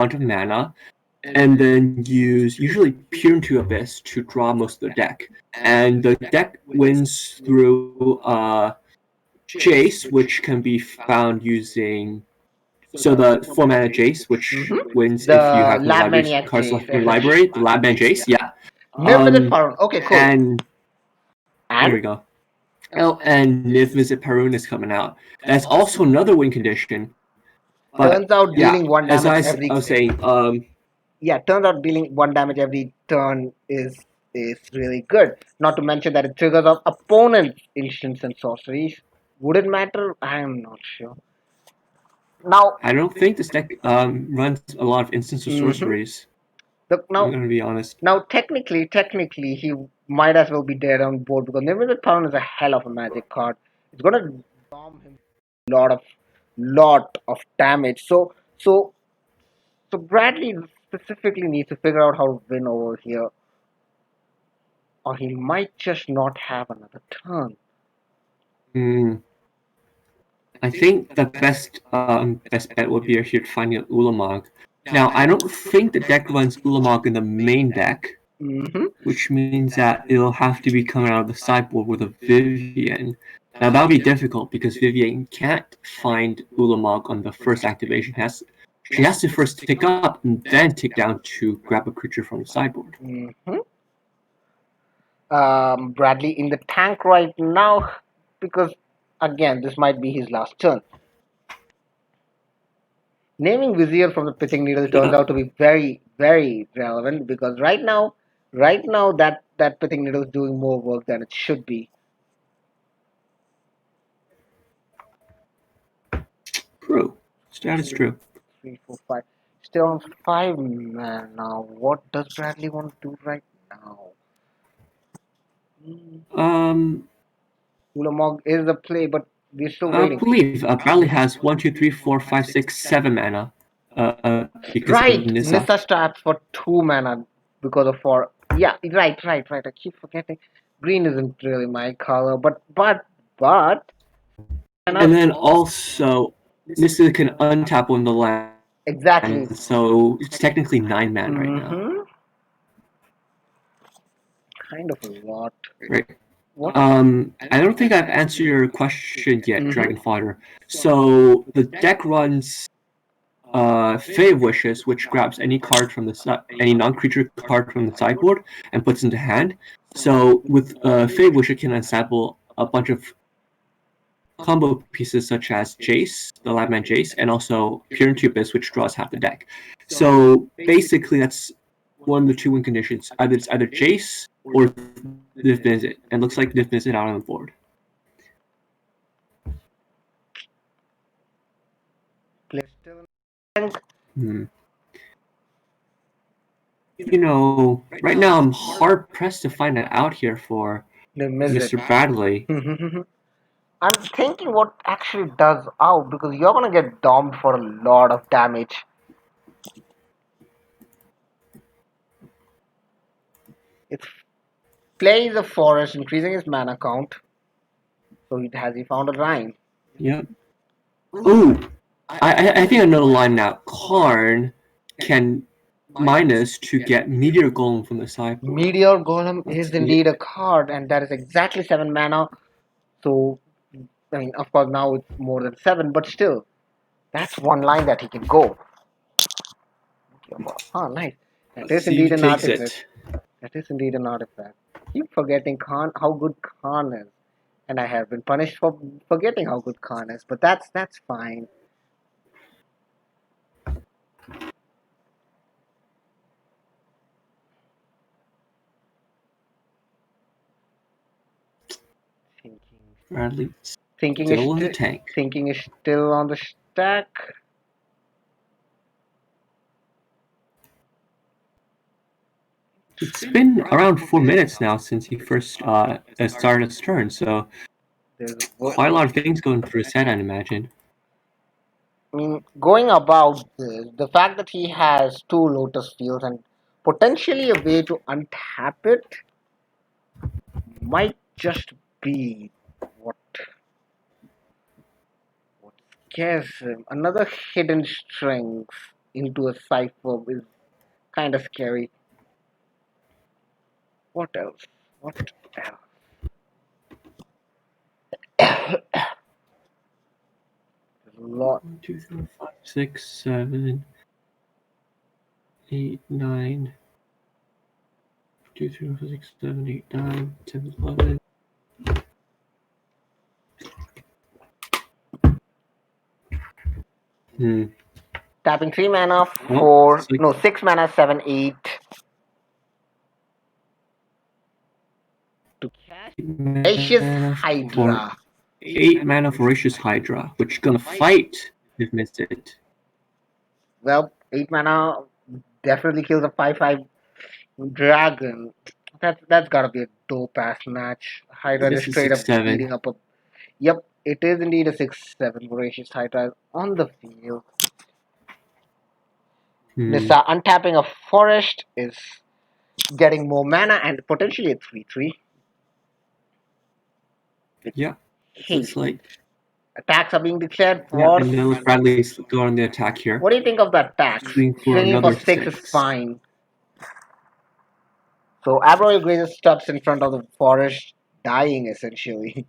amount of mana, and then use usually Peer into Abyss to draw most of the deck. And the deck wins through Jace, which can be found using the 4-mana Jace, which wins The if you have no Lab library Maniac cards Jace, left in your library. The Labman Jace, yeah. Niv Visit Parun. Okay, cool. And there we go. Oh, and Niv Visit Parun is coming out. That's also another win condition. But turns out dealing one damage as I was saying, turns out dealing one damage every turn is really good. Not to mention that it triggers off opponent's instants and sorceries. Would it matter? I am not sure. Now I don't think this deck runs a lot of instants or sorceries. Look, now, I'm gonna be honest. Now, technically, he might as well be dead on board because Limited Pound is a hell of a magic card. It's gonna bomb him lot of damage. So Bradley specifically needs to figure out how to win over here, or he might just not have another turn. I think the best bet would be if you'd find an Ulamog. Now, I don't think the deck runs Ulamog in the main deck, which means that it'll have to be coming out of the sideboard with a Vivian. Now, that'll be difficult because Vivian can't find Ulamog on the first activation. She has to first tick up and then tick down to grab a creature from the sideboard. Bradley in the tank right now because, again, this might be his last turn. Naming Vizier from the Pitching Needle turns out to be very, very relevant because right now that Pitching Needle is doing more work than it should be. True. That is true. 3, 4, 5. Still on 5 man now. What does Bradley want to do right now? Ulamog is the play, but we're still waiting. I believe Bradley has 1, 2, 3, 4, 5, 6, 7 mana. Right, Nissa straps for 2 mana because of 4. Yeah, right. I keep forgetting. Green isn't really my color, but. And then also, Nissa can untap on the land. Exactly. So it's technically 9 mana right now. Kind of a lot. Right. I don't think I've answered your question yet, Dragon Fodder. So the deck runs Fae of Wishes, which grabs any card from any non-creature card from the sideboard and puts into hand. So with Fae of Wishes, it can ensemble a bunch of combo pieces such as Jace, the Labman Jace, and also Peer into Abyss, which draws half the deck. So basically, that's one of the 2 win conditions. It's either Jace or Niv Visit, and looks like Niv Visit out on the board. You know, right now I'm hard pressed to find it out here for Mr. Bradley. I'm thinking what actually does out because you're gonna get domed for a lot of damage. It plays a forest, increasing his mana count. So he found a rhyme. Yep. Ooh, I think another line now. Karn can minus to get Meteor Golem from the sideboard. Meteor Golem is indeed a card, and that is exactly 7 mana. So, I mean, of course, now it's more than 7, but still, that's one line that he can go. Oh, nice. That is indeed an artifact. That is indeed an artifact. Keep forgetting how good Khan is, and I have been punished for forgetting how good Khan is, but that's fine. Bradley Thinking still in the tank. Thinking is still on the stack. It's been around 4 minutes now since he first started his turn, so there's quite a lot of things going through his head, I'd imagine. I mean, going about this, the fact that he has 2 Lotus fields and potentially a way to untap it might just be what scares him. Another hidden strength. into a cipher is kind of scary. What else? What else? There's a lot. 1, 2, 3, 4, 5, 6, 7, 8, 9. 2, 3, 4, 5, 6, 7, 8, 9, 10, 11. Tapping 3 mana, Oh, 6 mana, 7, 8. To cast Voracious Hydra. 8 mana Voracious Hydra, which gonna fight if missed it. Well, 8 mana definitely kills a 5/5 dragon. That's gotta be a dope ass match. Hydra This just is straight up 6/7. beating up a. Yep, it is indeed a 6/7 Voracious Hydra on the field. This untapping a forest is getting more mana and potentially a 3/3. Yeah, it's like Attacks are being declared yeah, for. and now Bradley's going on the attack here. What do you think of that tax? Swinging for Swinging for another 6 is 6. fine. So Abroil Grazer stops in front of the forest, dying essentially.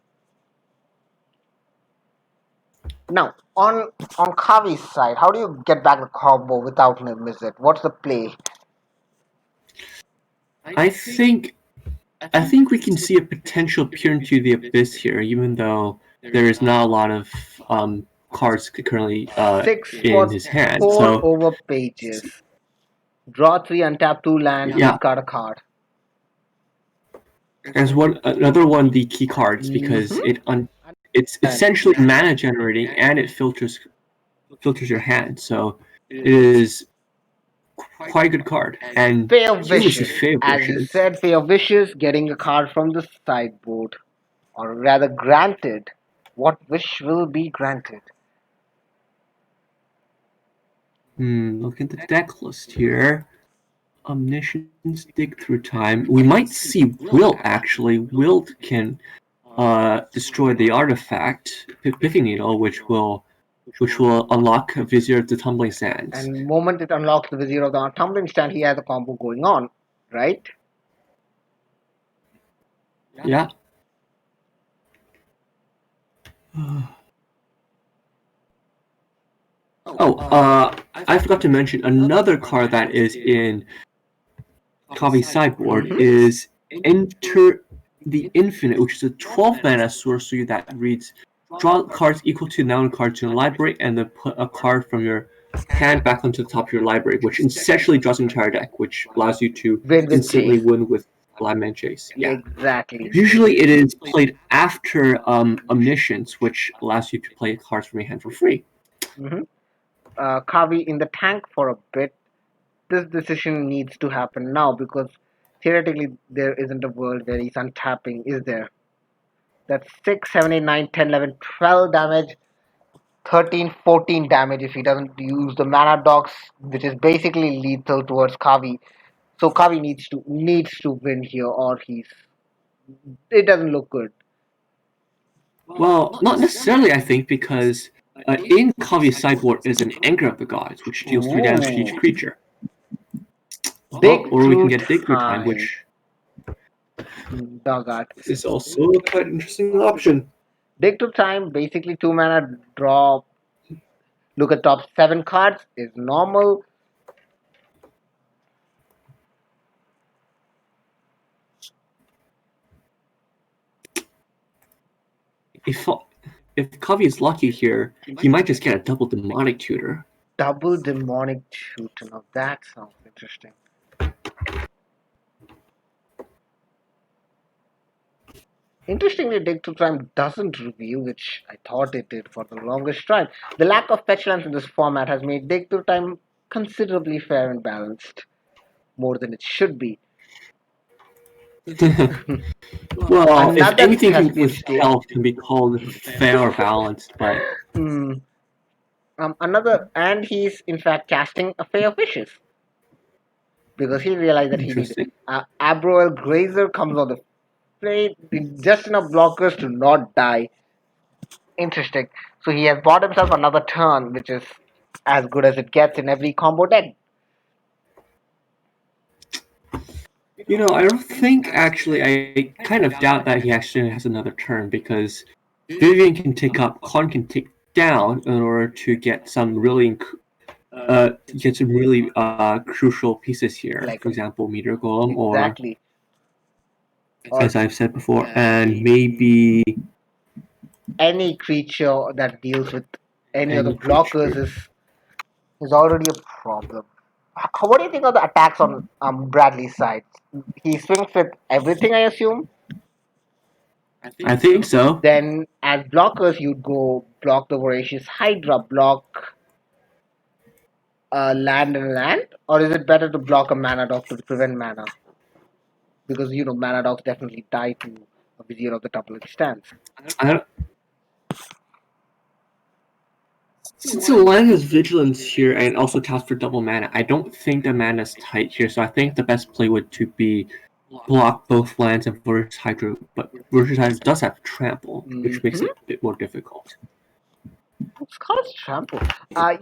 Now, on Kavi's side, how do you get back the combo without him? Is it? What's the play? I think we can see a potential peer into the abyss here, even though there is not a lot of cards currently 6 in for his hand. 4 So over pages. Draw 3, untap 2 lands, yeah. discard a card. As another one of the key cards because it's essentially mana generating and it filters your hand, so it is quite a good card. And Fair Wishes, as you Wishes. said, Fair Wishes, getting a card from the sideboard, or rather granted. What wish will be granted? Look at the deck list here. Omniscience, Dig Through Time. We might see Wilt actually. Wilt can destroy the artifact Pithing Needle, which will unlock Vizier of the Tumbling Sands. And the moment it unlocks the Vizier of the Tumbling Stand, he has a combo going on, right? Yeah. I forgot to mention another card that is in Kavi's sideboard is Enter the Infinite, which is a 12 mana sorcery that reads draw cards equal to the number of cards in your library and then put a card from your hand back onto the top of your library, which essentially draws an entire deck, which allows you to instantly win with Blind Chase. Yeah, exactly. Usually it is played after Omniscience, which allows you to play cards from your hand for free. Kavi in the tank for a bit. This decision needs to happen now because theoretically there isn't a world where he's untapping, is there? That's 6, 7, 8, 9, 10, 11, 12 damage, 13, 14 damage if he doesn't use the mana dogs, which is basically lethal towards Kavi. So Kavi needs to win here, or it doesn't look good. Well, not necessarily, I think, because in Kavi's sideboard is an Anger of the Gods, which deals 3 damage to each creature. Or we can get Dig Through Time, which is also a quite interesting option. Dig Through Time, basically 2 mana, draw, look at top 7 cards, is normal. If Kavi is lucky here, he might just get a double Demonic Tutor. Double Demonic Tutor, now that sounds interesting. Interestingly, Dig Through Time doesn't reveal, which I thought it did for the longest time. The lack of fetch lands in this format has made Dig Through Time considerably fair and balanced, more than it should be. Well, if anything with health can be called fair or balanced, but and he's in fact casting a Fair Wishes because he realized that he needs Abroil Grazer comes on the plate with just enough blockers to not die. Interesting. So he has bought himself another turn, which is as good as it gets in every combo deck. I don't think actually. I kind of doubt that he actually has another turn because Vivian can take up, Con can take down in order to get some really crucial pieces here. Like For example, Meteor Golem, exactly. or as I've said before, and maybe Any creature that deals with any of the any blockers creature. is already a problem. What do you think of the attacks on Bradley's side? He swings with everything, I assume. I think so. Then, as blockers, you'd go block the Voracious Hydra, block land and land, or is it better to block a mana dog to prevent mana? Because mana dogs definitely die to a Vizier of the Tumbling Stance. I don't, since the land has Vigilance here and also taps for double mana, I don't think the mana is tight here. So I think the best play would to be block both lands and Voracious Hydra, but Voracious Hydra does have Trample, which makes it a bit more difficult. This card has Trample.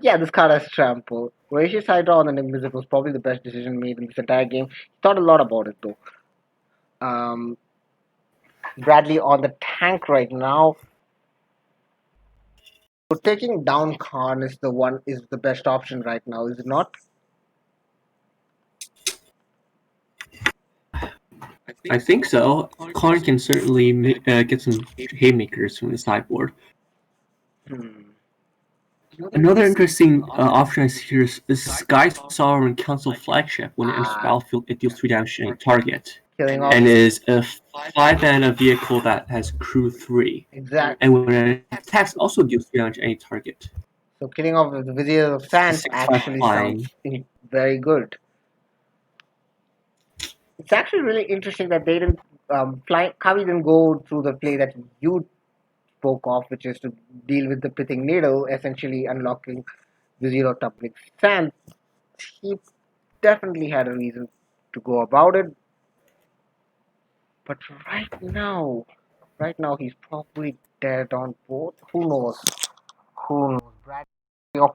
Yeah, this card has Trample. Voracious Hydra on the Invisible was probably the best decision made in this entire game. Thought a lot about it though. Bradley on the tank right now. So taking down Khan is the best option right now, is it not? I think so. Khan can certainly get some haymakers from the sideboard. Another interesting option I see here is Sky Sovereign Council Flagship. When it enters the battlefield, it deals 3 damage to any target. And is a 5-mana vehicle that has crew 3. Exactly. And when it attacks, also deals 3 damage to any target. So killing off the Vizier of Sands actually sounds very good. It's actually really interesting that they didn't Kavi didn't go through the play that you spoke of, which is to deal with the Pithing Needle, essentially unlocking Vizier of Tumbling Sands. He definitely had a reason to go about it. But right now he's probably dead on both. Who knows? Brad,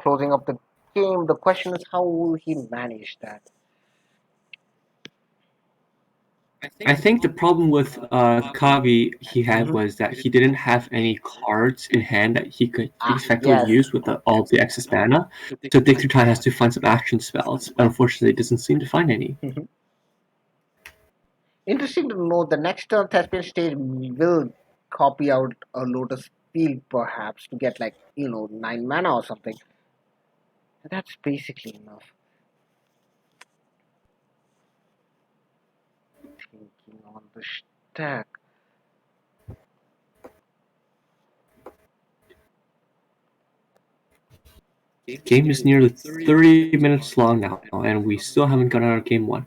closing up the game. The question is, how will he manage that? I think the problem with Kavi he had was that he didn't have any cards in hand that he could effectively use with all the excess mana. So Dick through Time has to find some action spells. But unfortunately, it doesn't seem to find any. Interesting to note, the next turn Thespian stage will copy out a Lotus Field perhaps to get 9 mana or something. That's basically enough. Thinking on the stack. Game is nearly 30 minutes long now, and we still haven't got out of game 1.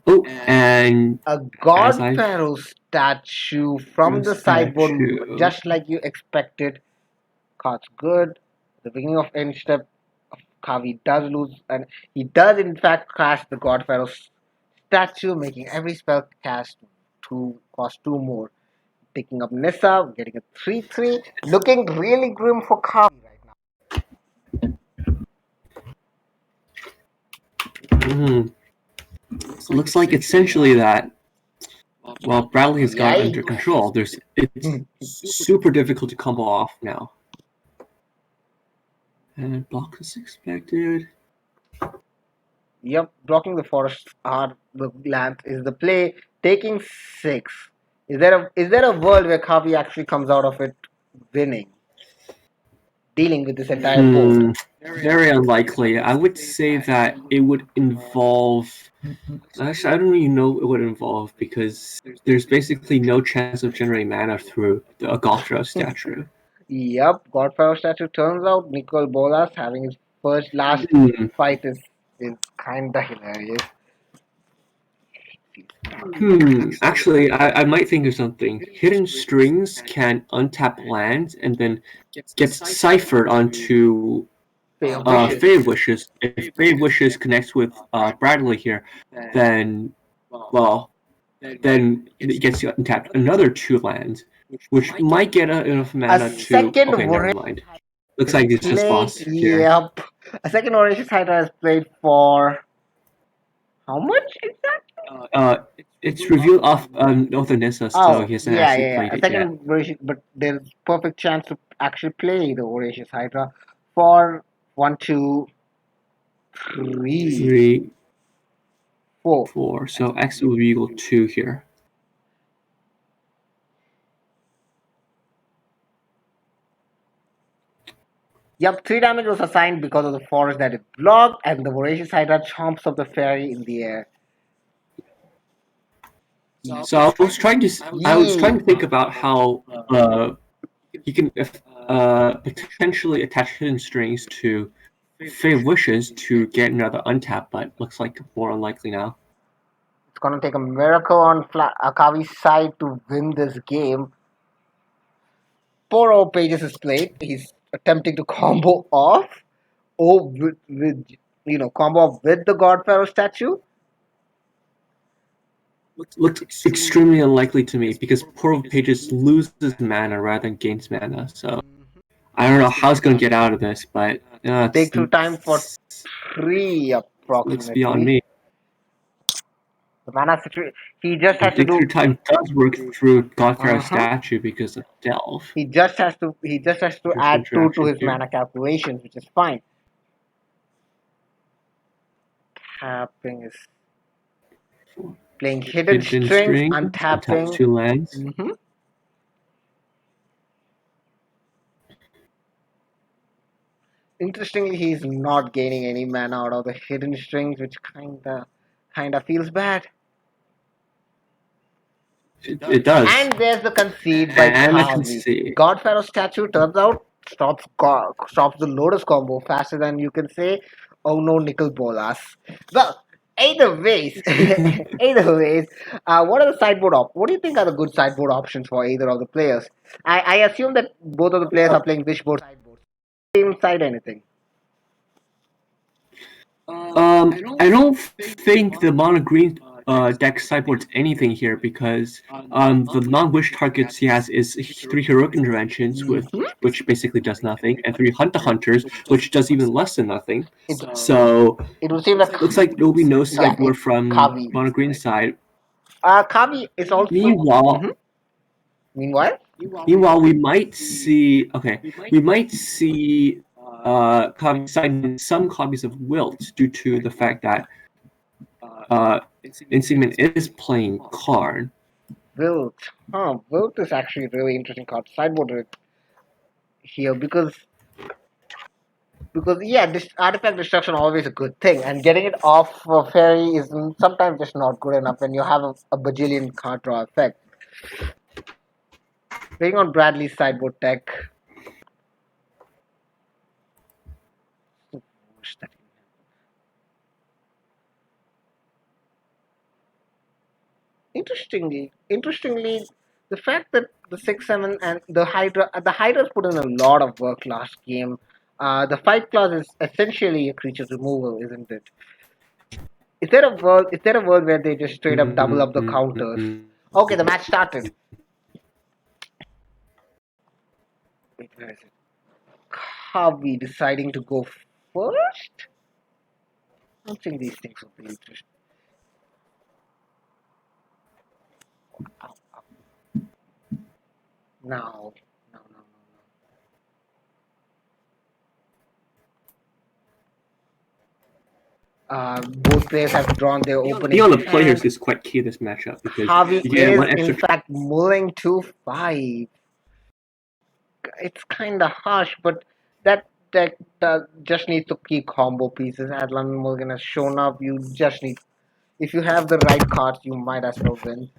Oh, and a God Pharaoh statue from the sideboard, just like you expected. Card's good. The beginning of end step, Kavi does lose, and he does in fact cast the God Pharaoh statue, making every spell cast cost 2 more. Picking up Nissa, getting a 3/3, looking really grim for Kavi right now. Looks like essentially that Bradley has got it under control. It's super difficult to combo off now. And block is expected. Yep, blocking the forest the land is the play. Taking 6. Is there a world where Kavi actually comes out of it winning? Dealing with this entire board? Very unlikely. I would say that it would involve. Actually, I don't really know what it would involve because there's basically no chance of generating mana through a Godpharaoh statue. Yep, Godpharaoh statue. Turns out Nicole Bolas having his last fight is kinda hilarious. Actually, I might think of something. Hidden Strings can untap lands and then gets ciphered onto Fey Wishes. If Fey Wishes connects with Bradley here, then it gets untapped another 2 lands, which might get enough mana to. Okay, never mind. Looks like it's just lost here. Yep. A second Voracious Hydra is played for how much exactly? It's revealed off Northern Nissa, so Oh, he hasn't yeah, actually yeah, yeah. played A it yet. second Voracious, but there's perfect chance to actually play the Voracious Hydra for 1, 2, 3, Three, 4. 4. So X will be equal 2 here. Yep, 3 damage was assigned because of the forest that it blocked, and the Voracious Hydra chomps up the fairy in the air. So I was trying to think about how you can potentially attach hidden strings to Fey Wishes to get another untap, but looks like more unlikely now. It's gonna take a miracle on Akavi's side to win this game. Poor old Pages is played. He's attempting to combo off. With combo off with the God Pharaoh statue. Looks extremely unlikely to me because poor Pages loses mana rather than gains mana. So I don't know how it's gonna get out of this, but Take through time for 3 approximately. Looks beyond me. The mana situation. He just has to Dig do. Through Time does work through God Pharaoh's statue because of Delve. He just has to. He just has to There's add 2 to his interaction here. mana calculations, which is fine. Tapping is playing hidden strings, untapping. Untaps 2 lands. Interestingly, he's not gaining any mana out of the hidden strings, which kinda feels bad. It does. And there's the concede by Kavi. God Pharaoh statue turns out stops the Lotus combo faster than you can say, oh no, Nickel Bolas. Well, either ways, what are the sideboard what do you think are the good sideboard options for either of the players? I assume that both of the players are playing wishboard sideboards. Same side anything. I don't think the mono green deck sideboards anything here because the non-wish targets he has is 3 heroic interventions which basically does nothing, and 3 hunters which does even less than nothing. So it will seem like looks like there will be no sideboard from Kavi. mono green side. Kavi is also. Meanwhile, we might see. We might see Kavi sign some copies of Wilt due to the fact that NSingman is playing Karn. Wilt. Wilt is actually a really interesting card. Sideboard here because yeah, this artifact destruction always a good thing, and getting it off a fairy is sometimes just not good enough when you have a bajillion card draw effect. Playing on Bradley's sideboard deck. Interestingly, the fact that the 6/7 and the Hydra's put in a lot of work last game. The fight clause is essentially a creature removal, isn't it? Is there a world where they just straight up double up the counters? Okay, the match started. Wait, where is it? Kavi deciding to go first? I don't think these things will be interesting. No. Both players have drawn their opening. Being on the players is quite key to this matchup because Kavi you get one is extra. in fact mulling 2/5. It's kind of harsh, but that deck just needs to keep combo pieces. As London Mulligan has shown up, you just need. If you have the right cards, you might as well win.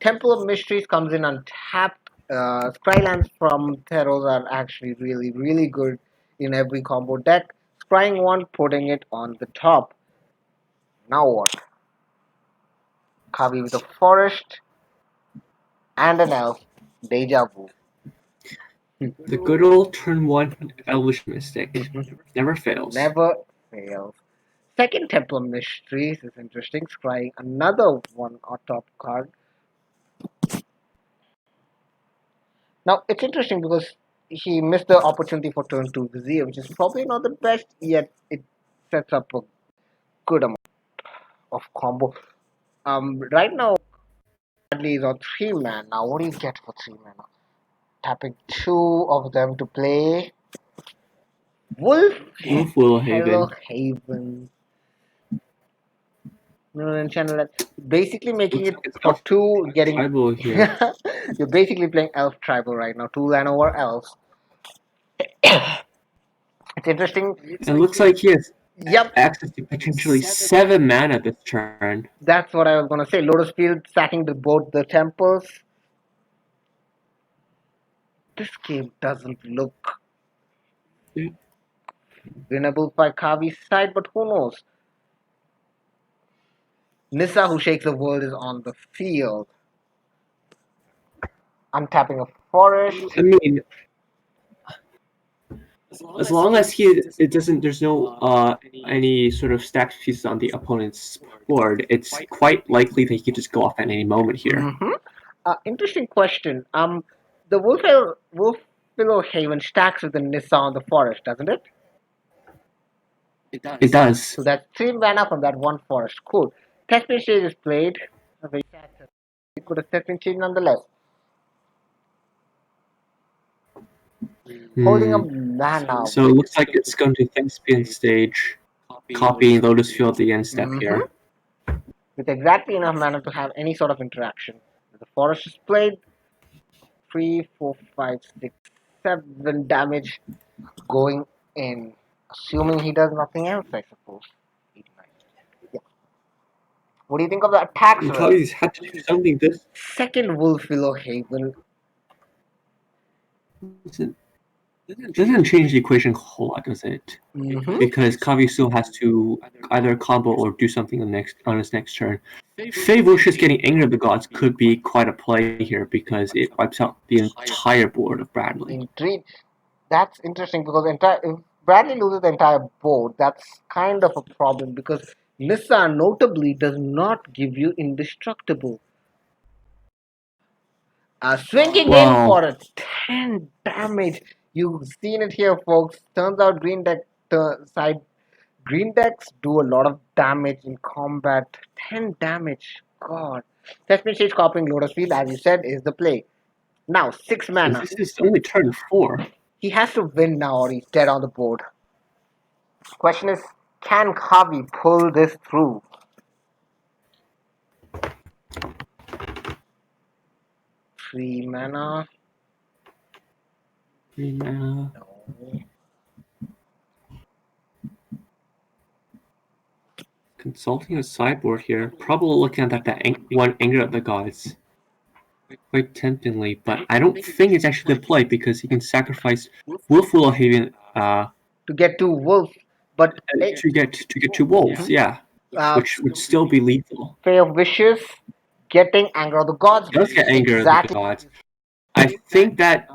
Temple of Mysteries comes in untapped. Scrylands from Theros are actually really, really good in every combo deck. Scrying one, putting it on the top. Now what? Kavi with a forest and an elf. Deja vu. The good old turn 1 Elvish Mystic. Never fails. Never fails. Second Temple of Mysteries is interesting. Scrying another one on top card. Now it's interesting because he missed the opportunity for turn 2 Vizier, which is probably not the best, yet it sets up a good amount of combo. Right now, Bradley is on 3 mana. What do you get for 3 mana? Tapping 2 of them to play Wolf Wolf Hello Haven. Haven. No, and channel that. Basically making Looks it like it's for elf 2 getting. tribal here. You're basically playing Elf Tribal right now. 2 land over Elves. It's interesting. It looks like he has Yep, access to potentially 7 mana this turn. that's what I was gonna say. Lotus Field sacking both the temples. This game doesn't look Yeah. winnable by Kavi's side, but who knows? Nissa, who shakes the world, is on the field. I'm tapping a forest. I mean, as long as there's no any sort of stacked pieces on the opponent's board, it's quite likely that he could just go off at any moment here. Mm-hmm. Interesting question. The Wolf Willow Haven stacks with the Nissa on the forest, doesn't it? It does. So that's 3 mana from that one forest. Cool. Testman Shade is played. A very sad set. It could have Testman Shade nonetheless. Holding a mana. So it looks like it's going to Thespian stage, copying Lotus Field the end step here. With exactly enough mana to have any sort of interaction. The forest is played. 3, 4, 5, 6, 7 damage going in. Assuming he does nothing else, I suppose. 8, 9. Yeah. What do you think of the attacks? You probably had to do something this. Second Wolf Willow Haven. Doesn't change the equation a whole lot, does it? Because Kavi still has to either combo or do something on his next turn. Favoricious getting Anger of the Gods could be quite a play here because it wipes out the entire board of Bradley. Indeed. That's interesting because if Bradley loses the entire board, that's kind of a problem because Nissa notably does not give you indestructible. Swinging in for a 10 damage. You've seen it here, folks. Turns out green decks do a lot of damage in combat. 10 damage. God. Testman Stage copying Lotus Field, as you said, is the play. Now, 6 mana. This is only turn 4. He has to win now or he's dead on the board. Question is, can Kavi pull this through? Three mana. 3 mana. No. Consulting a sideboard here. Probably looking at that one Anger of the Gods. Quite temptingly, but I don't think it's actually the play because he can sacrifice Wolf Willow Haven to get 2 wolves, but to get 2 wolves, yeah, which would still be lethal. Fay of Wishes, getting Anger of the Gods. He does get Anger of the Gods. I think that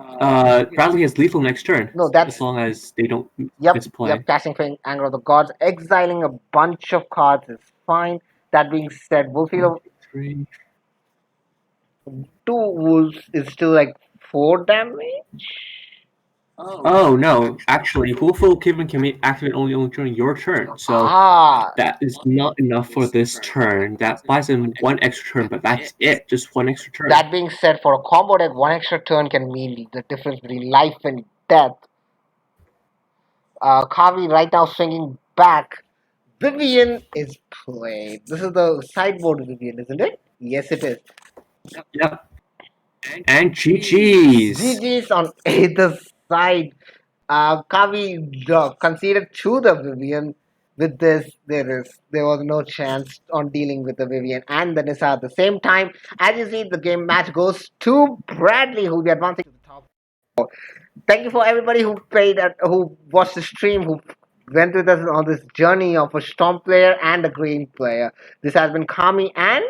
Bradley has lethal next turn. No, that's as long as they don't misplay. Yep, casting for Anger of the Gods, exiling a bunch of cards is fine. That being said, Wolffield 2 wolves is still like 4 damage. Oh no! Actually, Wolffield Haven can activate only during your turn, so that is not enough for this turn. That buys him 1 extra turn, but that's it. Just 1 extra turn. That being said, for a combo deck, 1 extra turn can mean the difference between life and death. Kavi right now swinging back. Vivian is played. This is the sideboard Vivian, isn't it? Yes, it is. Yep. And GG's. GG's on either side. Kavi conceded to the Vivian. With this, there was no chance on dealing with the Vivian and the Nissa at the same time. As you see, the game match goes to Bradley, who will be advancing to the top 4. Thank you for everybody who who watched the stream, who went with us on this journey of a Storm player and a Green player. This has been Kami and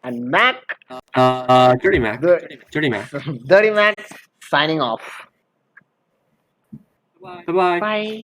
Mac. DirtyMac. DirtyMac. DirtyMac signing off. Bye-bye. Bye.